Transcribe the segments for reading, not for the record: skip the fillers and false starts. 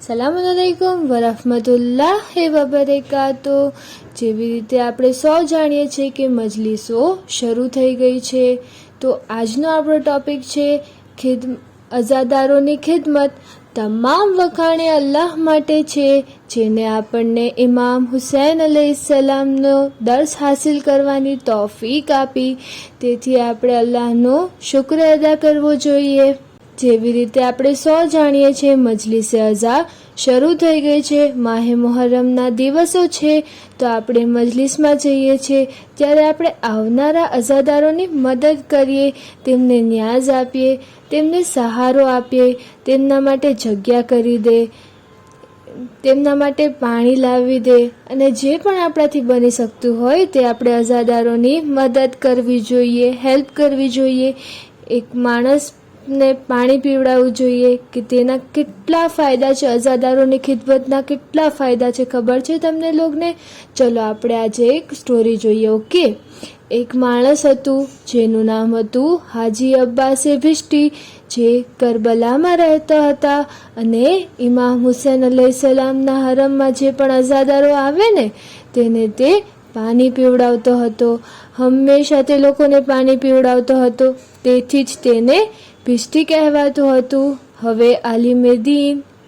સલામુઅલૈકુમ વરહમતુલ્લાહિ વબરકાતો। જેવી રીતે આપણે સૌ જાણીએ છીએ કે મજલિસો શરૂ થઈ ગઈ છે, તો આજનો આપણો ટૉપિક છે અઝાદારોની ખિદમત। તમામ વખાણે અલ્લાહ માટે છે, જેને આપણને ઇમામ હુસૈન અલૈહિસ્સલામનો દર્સ હાસિલ કરવાની તૌફીક આપી। તેથી આપણે અલ્લાહનો શુક્ર અદા કરવો જોઈએ। જેવી રીતે આપણે સૌ જાણીએ છીએ મજલિસે અઝા શરૂ થઈ ગઈ છે, માહે મુહર્રમના દિવસો છે, તો આપણે મજલિસમાં જઈએ છીએ ત્યારે આપણે આવનારા અઝાદારોની મદદ કરીએ, તેમને ન્યાઝ આપીએ, તેમને સહારો આપીએ, તેમના માટે જગ્યા કરી દે, તેમના માટે પાણી લાવી દે, અને જે પણ આપણાથી બની શકતું હોય તે આપણે અઝાદારોની મદદ કરવી જોઈએ, હેલ્પ કરવી જોઈએ। એક માણસને પાણી પીવડાવવું જોઈએ કે તેના કેટલા ફાયદા છે, અઝાદારોની ખિદમતના કેટલા ફાયદા છે ખબર છે તમને લોકોને? ચલો આપણે આજે એક સ્ટોરી જોઈએ। ઓકે, એક માણસ હતું જેનું નામ હતું હાજી અબ્બાસે ભિષ્ટી, જે કરબલામાં રહેતા હતા, અને ઇમામ હુસૈન અલૈહિસ્સલામના હરમમાં જે પણ અઝાદારો આવે ને તેને તે પાણી પીવડાવતો હતો, હંમેશા તે લોકોને પાણી પીવડાવતો હતો, તેથી જ તેને ભિષ્ટી કહેવાતું હતું। હવે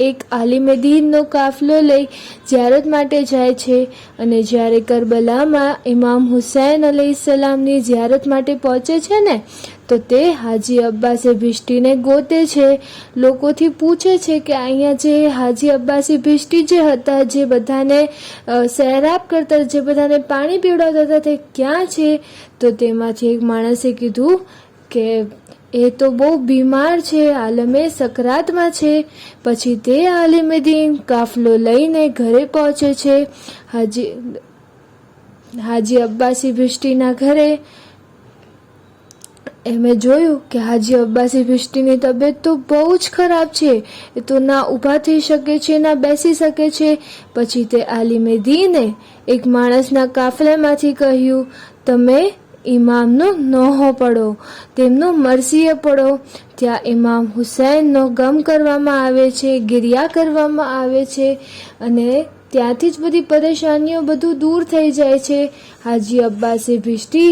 એક આલિમે દીનનો કાફલો લઈ ઝિયારત માટે જાય છે, અને જ્યારે કરબલામાં ઇમામ હુસૈન અલૈહિસ્સલામની ઝિયારત માટે પહોંચે છે ને, તો તે હાજી અબ્બાસે ભિષ્ટીને ગોતે છે, લોકોથી પૂછે છે કે અહીંયા જે હાજી અબ્બાસી ભિષ્ટી જે હતા, જે બધાને સહેરાબ કરતા, જે બધાને પાણી પીવડાવતા હતા, તે ક્યાં છે? તો તેમાંથી એક માણસે કીધું કે એ તો બહુ બીમાર છે, આલમે સકરાતમાં છે। પછી તે આલિમે દીન કાફલો લઈને ઘરે પહોંચે છે, હાજી અબ્બાસી ભિષ્ટીના ઘરે। એમે જોયું કે હાજી અબ્બાસી ભિષ્ટીની તબિયત તો બહુ જ ખરાબ છે, એ તો ના ઊભા થઈ શકે છે, ના બેસી શકે છે। પછી તે આલિમે દીને એક માણસના કાફલામાંથી કહ્યું, તમે ઇમામનો નોહો પડો, તેમનો મરસીએ પડો। ત્યાં ઇમામ હુસૈનનો ગમ કરવામાં આવે છે, ગિરિયા કરવામાં આવે છે, અને ત્યાંથી જ બધી પરેશાનીઓ બધું દૂર થઈ જાય છે। હાજી અબ્બાસે ભિષ્ટી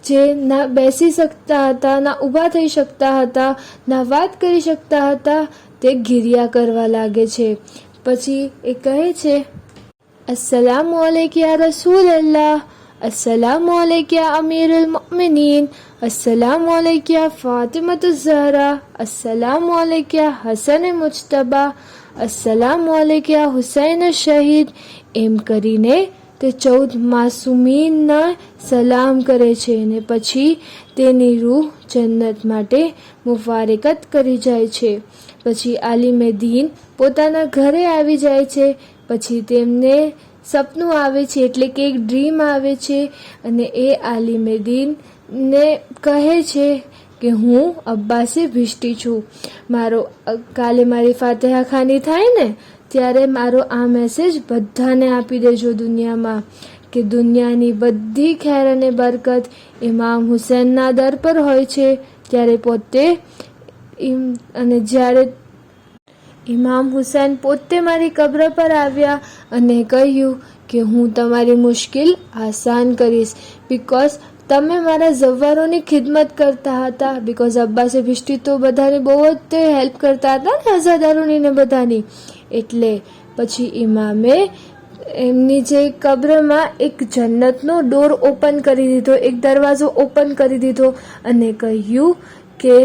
જે ના બેસી શકતા હતા, ના ઊભા થઈ શકતા હતા, ના વાત કરી શકતા હતા, તે ગિરિયા કરવા લાગે છે। પછી એ કહે છે, અસ્સલામુ અલૈકા યા રસૂલલ્લાહ, અસ્સલામુ અલૈકા યા અમીરુલ મુઅમિનીન, અસ્સલામુ અલૈકા યા ફાતિમતુ ઝહરા, અસ્સલામુ અલૈકા યા હસન મુજતબા, અસ્સલામુ અલૈકા યા હુસૈન શહીદ। એમ કરીને તે 14 માસૂમીનના સલામ કરે છે, અને પછી તેની રૂહ જન્નત માટે મુફારકત કરી જાય છે। પછી આલિમે દીન પોતાના ઘરે આવી જાય છે। પછી તેમને સપનું આવે છે, એટલે કે એક ડ્રીમ આવે છે, અને એ આલિમે દીનને કહે છે કે હું અબ્બાસે ભિષ્ટી છું, કાલે મારી ફાતિહા ખાની થાય ને ત્યારે મારો આ મેસેજ બધાને આપી દેજો દુનિયામાં, કે દુનિયાની બધી ખેર અને બરકત ઇમામ હુસૈનના દર પર હોય છે। જ્યારે ઇમામ હુસૈન પોતે મારી કબ્ર પર આવ્યા અને કહ્યું કે હું તમારી મુશ્કેલ આસાન કરીશ, બિકોઝ તમે મારા ઝવ્વારોની ખિદમત કરતા હતા। બિકોઝ અબ્બાસે ભિષ્ટી તો બધાની બહુ જ હેલ્પ કરતા હતા ને, અઝાદારોની ને બધાની, એટલે પછી ઇમામે એમની જે કબ્રમાં એક જન્નતનો ડોર ઓપન કરી દીધો, એક દરવાજો ઓપન કરી દીધો, અને કહ્યું કે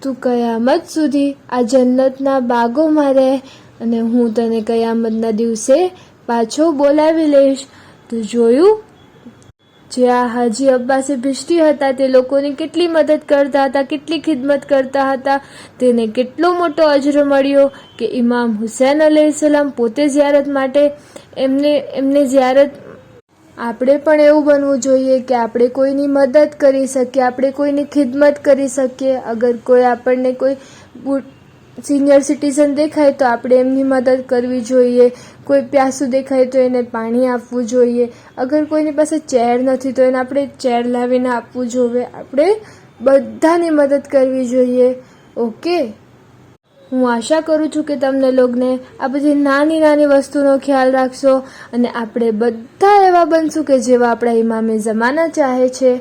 તું કયામત સુધી આ જન્નતના બાગોમાં રહે, અને હું તને કયામતના દિવસે પાછો બોલાવી લઈશ। તો જોયું, જે આ હાજી અબ્બાસે ભિષ્ટી હતા તે લોકોની કેટલી મદદ કરતા હતા, કેટલી ખિદમત કરતા હતા, તેને કેટલો મોટો અજર મળ્યો કે ઇમામ હુસૈન અલૈહિસ્સલામ પોતે ઝિયારત માટે એમને ઝિયારત। આપણે પણ એવું બનવું જોઈએ કે આપણે કોઈની મદદ કરી શકીએ, આપણે કોઈની ખિદમત કરી શકીએ। અગર કોઈ આપણને કોઈ સિનિયર સિટીઝન દેખાય તો આપણે એમની મદદ કરવી જોઈએ, કોઈ પ્યાસું દેખાય તો એને પાણી આપવું જોઈએ, અગર કોઈની પાસે ચેર નથી તો એને આપણે ચેર લાવીને આપવું જોઈએ, આપણે બધાની મદદ કરવી જોઈએ। ઓકે, હું આશા કરું છું કે તમને લોકોને આ બધી નાની નાની વસ્તુનો ખ્યાલ રાખશો અને આપણે બધા એવા બનશું કે જેવા આપણા ઇમામે ઝમાના ચાહે છે.